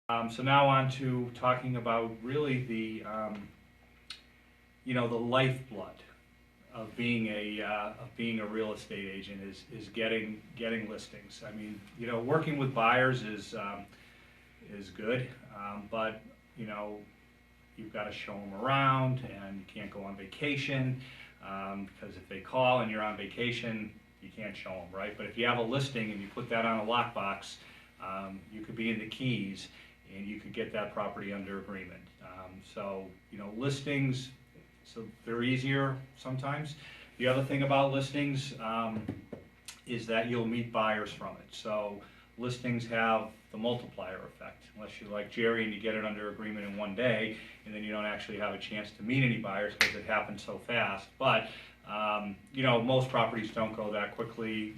So now on to talking about really the lifeblood of being a real estate agent is getting listings. I mean, working with buyers is good, but you've got to show them around, and you can't go on vacation because if they call and you're on vacation, you can't show them, right? But if you have a listing and you put that on a lockbox, you could be in the Keys and you could get that property under agreement. So listings, so they're easier sometimes. The other thing about listings is that you'll meet buyers from it. So listings have the multiplier effect, unless you're like Jerry and you get it under agreement in one day, and then you don't actually have a chance to meet any buyers because it happens so fast. But most properties don't go that quickly.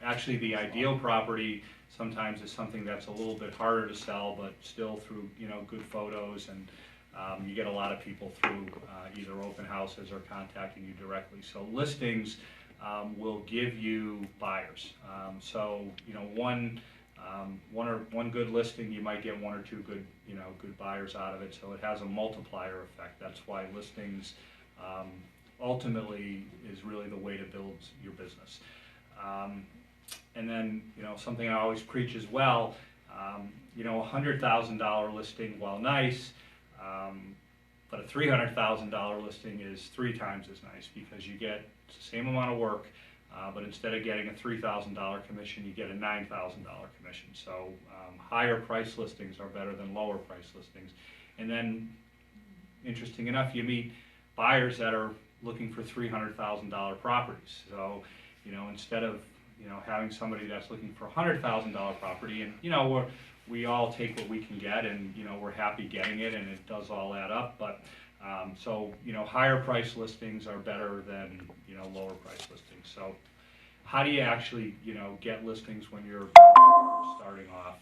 Actually, the ideal property sometimes is something that's a little bit harder to sell, but still through good photos, and you get a lot of people through either open houses or contacting you directly. So listings will give you buyers. So one good listing, you might get one or two good good buyers out of it. So it has a multiplier effect. That's why listings ultimately is really the way to build your business. And then something I always preach as well. $100,000 listing, while nice, but a $300,000 listing is 3 times as nice, because you get the same amount of work, but instead of getting a $3,000 commission, you get a $9,000 commission. So higher price listings are better than lower price listings. And then, interesting enough, you meet buyers that are looking for $300,000 properties. So instead of having somebody that's looking for a $100,000 property, and we all take what we can get, and we're happy getting it, and it does all add up. But so higher price listings are better than lower price listings. So how do you actually get listings when you're starting off?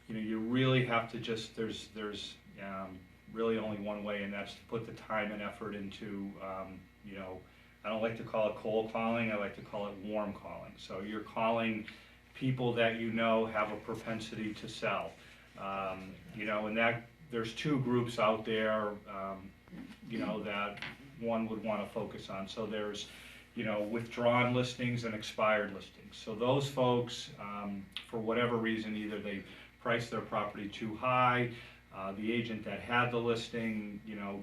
You really have to just there's really only one way, and that's to put the time and effort into I don't like to call it cold calling, I like to call it warm calling. So you're calling people that have a propensity to sell. And that there's 2 groups out there, that one would want to focus on. So there's, withdrawn listings and expired listings. So those folks, for whatever reason, either they priced their property too high, the agent that had the listing,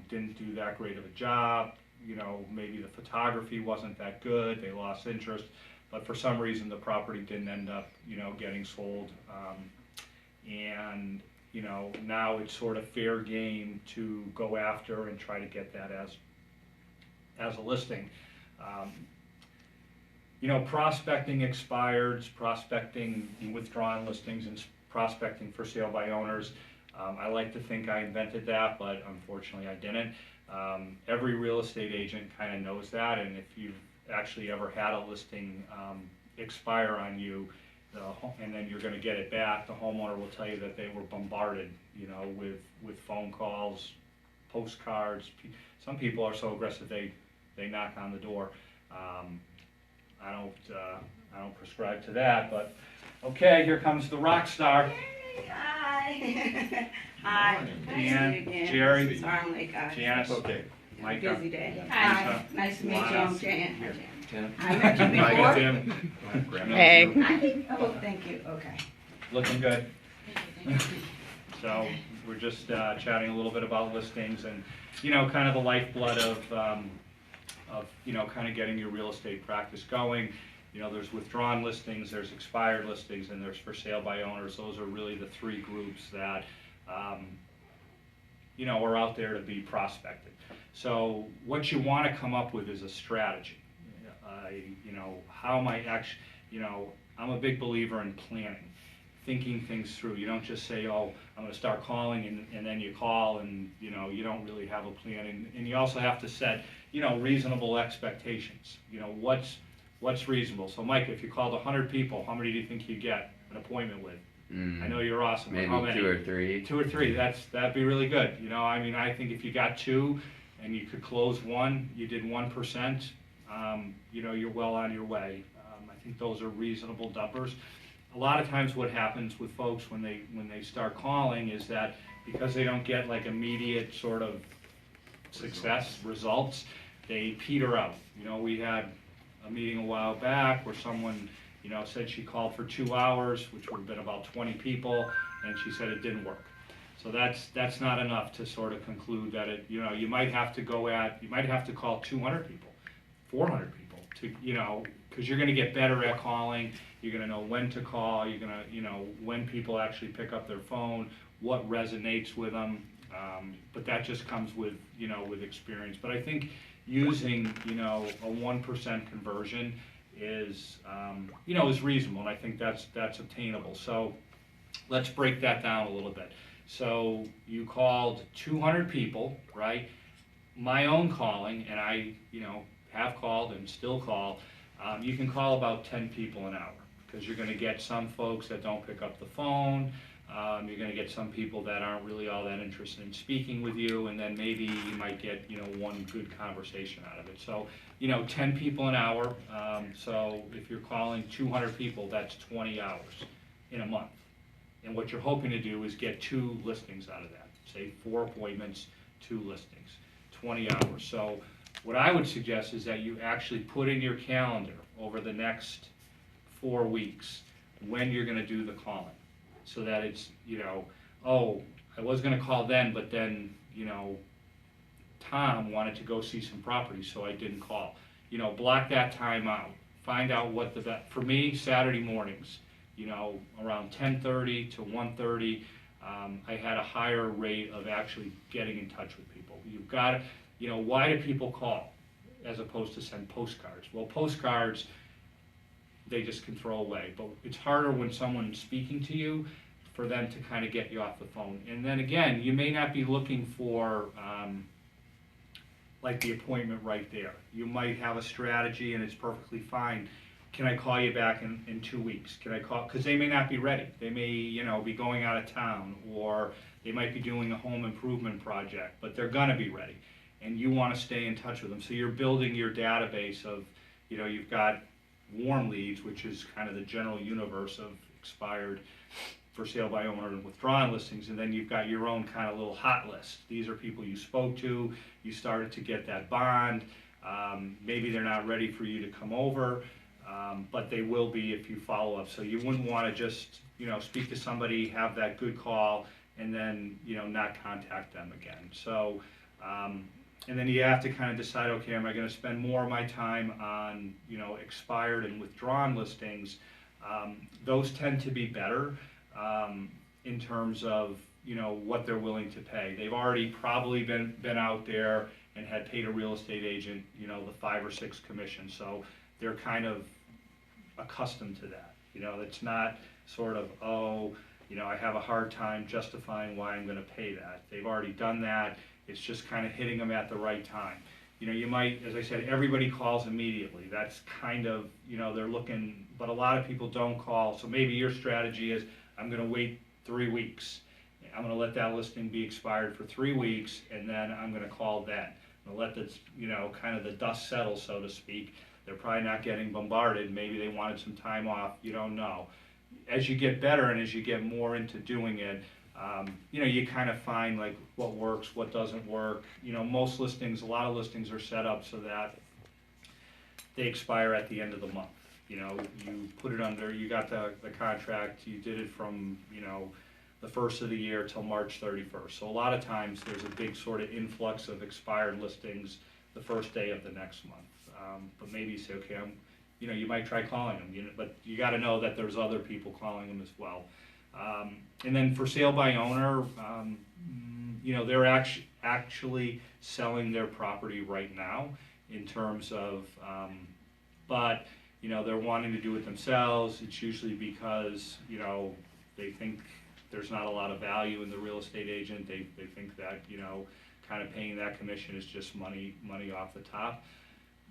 didn't do that great of a job, maybe the photography wasn't that good, they lost interest, but for some reason the property didn't end up, getting sold. And now it's sort of fair game to go after and try to get that as a listing. Prospecting expireds, prospecting withdrawn listings, and prospecting for sale by owners. I like to think I invented that, but unfortunately I didn't. Every real estate agent kind of knows that, and if you've actually ever had a listing expire on you, and then you're going to get it back, the homeowner will tell you that they were bombarded, with phone calls, postcards. Some people are so aggressive they knock on the door. I don't prescribe to that, but okay, here comes the rock star. Hi. Hi. Dan, Jerry, Sorry, Janice, okay, Micah. busy day. Yeah. Hi. Nice to meet you. I'm Lana. Jan. Yeah. Tim. I met you Micah, before. Tim. Hey. Oh, thank you. Okay. Looking good. So we're just chatting a little bit about listings and, kind of the lifeblood of kind of getting your real estate practice going. There's withdrawn listings, there's expired listings, and there's for sale by owners. Those are really the 3 groups that, are out there to be prospected. So what you want to come up with is a strategy. How am I actually, I'm a big believer in planning, thinking things through. You don't just say, oh, I'm going to start calling, and then you call, and you don't really have a plan. And you also have to set reasonable expectations. What's reasonable? So Mike, if you called 100 people, how many do you think you'd get an appointment with? I know you're awesome. Maybe how many? 2 or 3. 2 or 3. That'd be really good. I think if you got 2 and you could close 1, you did 1%. You're well on your way. I think those are reasonable numbers. a lot of times what happens with folks when they start calling is that because they don't get like immediate sort of success results, they peter out. You know, we had a meeting a while back where someone, you know, said she called for 2 hours, which would have been about 20 people, and she said it didn't work. So that's not enough to sort of conclude that it, you know, you might have to call 200 people, 400 people to, you know, because you're going to get better at calling. You're going to know when to call. You're going to, you know, when people actually pick up their phone, what resonates with them. But that just comes with, you know, with experience. But I think using, you know, a 1% conversion is, you know, is reasonable, and I think that's obtainable. So let's break that down a little bit. So you called 200 people, right? My own calling, and I, you know, have called and still call, you can call about 10 people an hour, because you're going to get some folks that don't pick up the phone. You're going to get some people that aren't really all that interested in speaking with you, and then maybe you might get, you know, one good conversation out of it. So, you know, 10 people an hour. So if you're calling 200 people, that's 20 hours in a month. And what you're hoping to do is get 2 listings out of that. Say 4 appointments, 2 listings, 20 hours. So what I would suggest is that you actually put in your calendar over the next 4 weeks when you're going to do the calling, so that it's, you know, oh, I was going to call then, but then, you know, Tom wanted to go see some property, so I didn't call. You know, block that time out. Find out what the best, for me, Saturday mornings, you know, around 10:30 to 1:30, I had a higher rate of actually getting in touch with people. You've got to, you know, why do people call as opposed to send postcards? Well, postcards, they just can throw away, but it's harder when someone's speaking to you for them to kind of get you off the phone. And then again, you may not be looking for like the appointment right there. You might have a strategy and it's perfectly fine. Can I call you back in 2 weeks? Can I call? Because they may not be ready. They may, you know, be going out of town, or they might be doing a home improvement project, but they're gonna be ready. And you wanna stay in touch with them. So you're building your database of, you know, you've got warm leads, which is kind of the general universe of expired, for sale by owner, and withdrawn listings, and then you've got your own kind of little hot list. These are people you spoke to, you started to get that bond, maybe they're not ready for you to come over, but they will be if you follow up. So you wouldn't want to just, you know, speak to somebody, have that good call, and then, you know, not contact them again. So, and then you have to kind of decide, okay, am I going to spend more of my time on, you know, expired and withdrawn listings? Those tend to be better in terms of, you know, what they're willing to pay. They've already probably been out there and had paid a real estate agent, you know, the 5 or 6 commissions. So they're kind of accustomed to that. You know, it's not sort of, oh, you know, I have a hard time justifying why I'm going to pay that. They've already done that. It's just kind of hitting them at the right time. You know, you might, as I said, everybody calls immediately. That's kind of, you know, they're looking, but a lot of people don't call. So maybe your strategy is, I'm going to wait 3 weeks. I'm going to let that listing be expired for 3 weeks, and then I'm going to call then. I'm going to let the, you know, kind of the dust settle, so to speak. They're probably not getting bombarded. Maybe they wanted some time off. You don't know. As you get better and as you get more into doing it, you know, you kind of find like what works, what doesn't work. You know, most listings, a lot of listings are set up so that they expire at the end of the month. You know, you put it under, you got the contract, you did it from, you know, the first of the year till March 31st. So a lot of times there's a big sort of influx of expired listings the first day of the next month. But maybe you say, okay, you know, you might try calling them, you know, but you got to know that there's other people calling them as well. And then for sale by owner, you know, they're actually selling their property right now in terms of, but, you know, they're wanting to do it themselves. It's usually because, you know, they think there's not a lot of value in the real estate agent. They think that, you know, kind of paying that commission is just money off the top.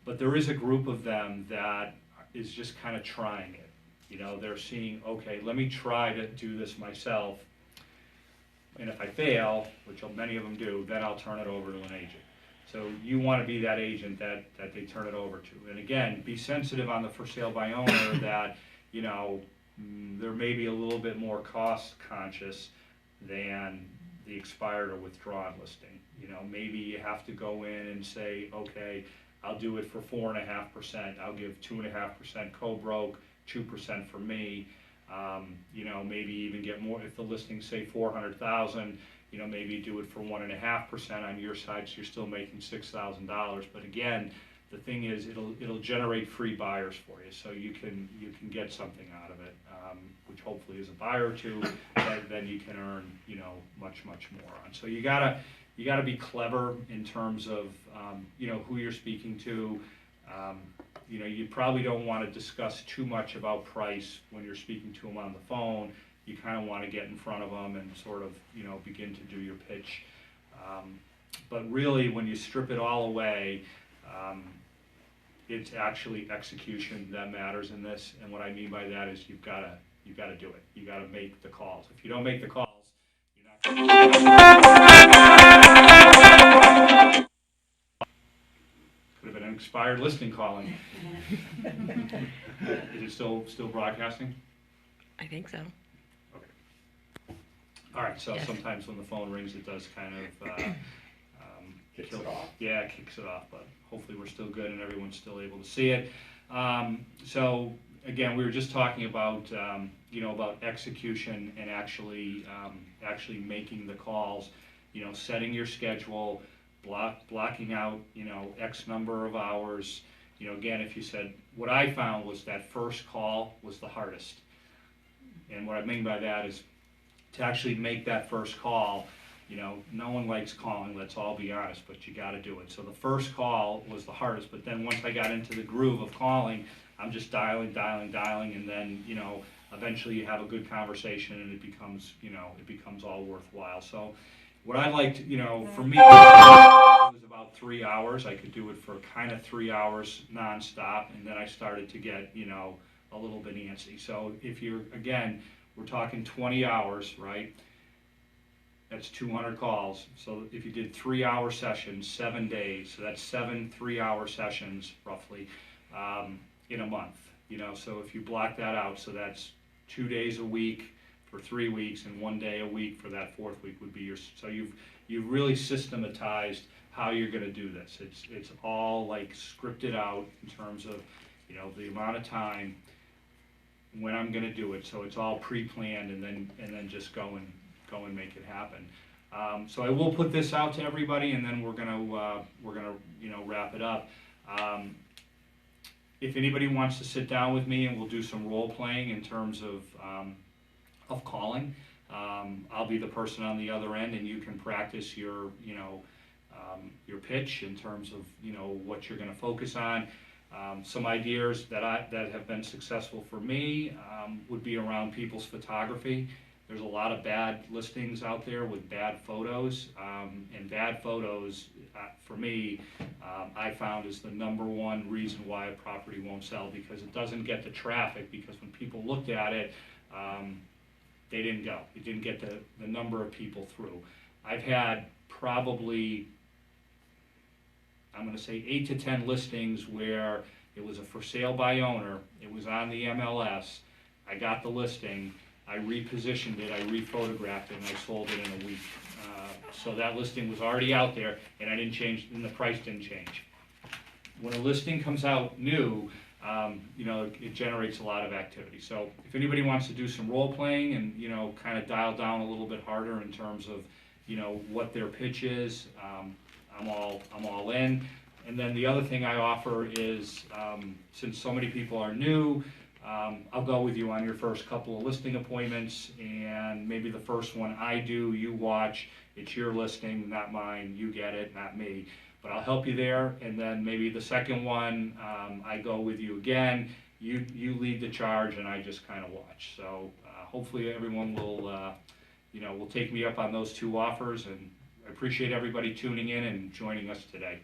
But there is a group of them that is just kind of trying it. You know, they're seeing, okay, let me try to do this myself, and if I fail, which many of them do, then I'll turn it over to an agent. So you want to be that agent that they turn it over to. And again, be sensitive on the for sale by owner that, you know, they're maybe a little bit more cost conscious than the expired or withdrawn listing. You know, maybe you have to go in and say, okay, I'll do it for 4.5%, I'll give 2.5% co-broke, 2% for me. You know, maybe even get more, if the listings say 400,000, you know, maybe do it for 1.5% on your side, so you're still making $6,000. But again, the thing is, it'll generate free buyers for you, so you can get something out of it, which hopefully is a buyer or two that then you can earn, you know, much more on. So you gotta be clever in terms of you know, who you're speaking to. You know, you probably don't want to discuss too much about price when you're speaking to them on the phone. You kind of want to get in front of them and sort of, you know, begin to do your pitch. But really, when you strip it all away, it's actually execution that matters in this. And what I mean by that is you've got to do it. You got to make the calls. If you don't make the calls, you're not going to. Could have been an expired listing calling. Is it still broadcasting? I think so. Okay. All right. So Yes. sometimes when the phone rings, it does kind of Kicks it off. Yeah, it kicks it off. But hopefully we're still good and everyone's still able to see it. So again, we were just talking about you know, about execution and actually making the calls. You know, setting your schedule. Blocking out, you know, X number of hours. You know, again, if you said, what I found was that first call was the hardest. And what I mean by that is to actually make that first call. You know, no one likes calling, let's all be honest, but you got to do it. So the first call was the hardest, but then once I got into the groove of calling, I'm just dialing, and then, you know, eventually you have a good conversation and it becomes, you know, it becomes all worthwhile. So what I liked, you know, for me, it was about 3 hours. I could do it for kind of 3 hours nonstop, and then I started to get, you know, a little bit antsy. So if you're, again, we're talking 20 hours, right? That's 200 calls. So if you did 3-hour sessions, 7 days, so that's 7 3-hour sessions roughly in a month. You know, so if you block that out, so that's 2 days a week for 3 weeks, and 1 day a week for that 4th week would be your. So you've really systematized how you're going to do this. It's all like scripted out in terms of, you know, the amount of time, when I'm going to do it. So it's all pre-planned, and then just go and make it happen. So I will put this out to everybody, and then we're gonna you know, wrap it up. If anybody wants to sit down with me and we'll do some role playing in terms of calling, I'll be the person on the other end, and you can practice your, you know, your pitch in terms of, you know, what you're going to focus on. Some ideas that have been successful for me would be around people's photography. There's a lot of bad listings out there with bad photos, and bad photos, for me, I found is the #1 reason why a property won't sell, because it doesn't get the traffic, because when people looked at it, they didn't go. It didn't get the number of people through. I've had probably, I'm going to say 8 to 10 listings where it was a for sale by owner, it was on the MLS, I got the listing, I repositioned it, I rephotographed it, and I sold it in a week. So that listing was already out there, and I didn't change, and the price didn't change. When a listing comes out new, you know, it generates a lot of activity. So if anybody wants to do some role playing and, you know, kind of dial down a little bit harder in terms of, you know, what their pitch is, I'm all in. And then the other thing I offer is, since so many people are new, I'll go with you on your first couple of listing appointments, and maybe the first one I do, you watch, it's your listing, not mine, you get it, not me. But I'll help you there, and then maybe the second one, I go with you again, you lead the charge, and I just kind of watch. So hopefully everyone will, you know, will take me up on those 2 offers, and I appreciate everybody tuning in and joining us today.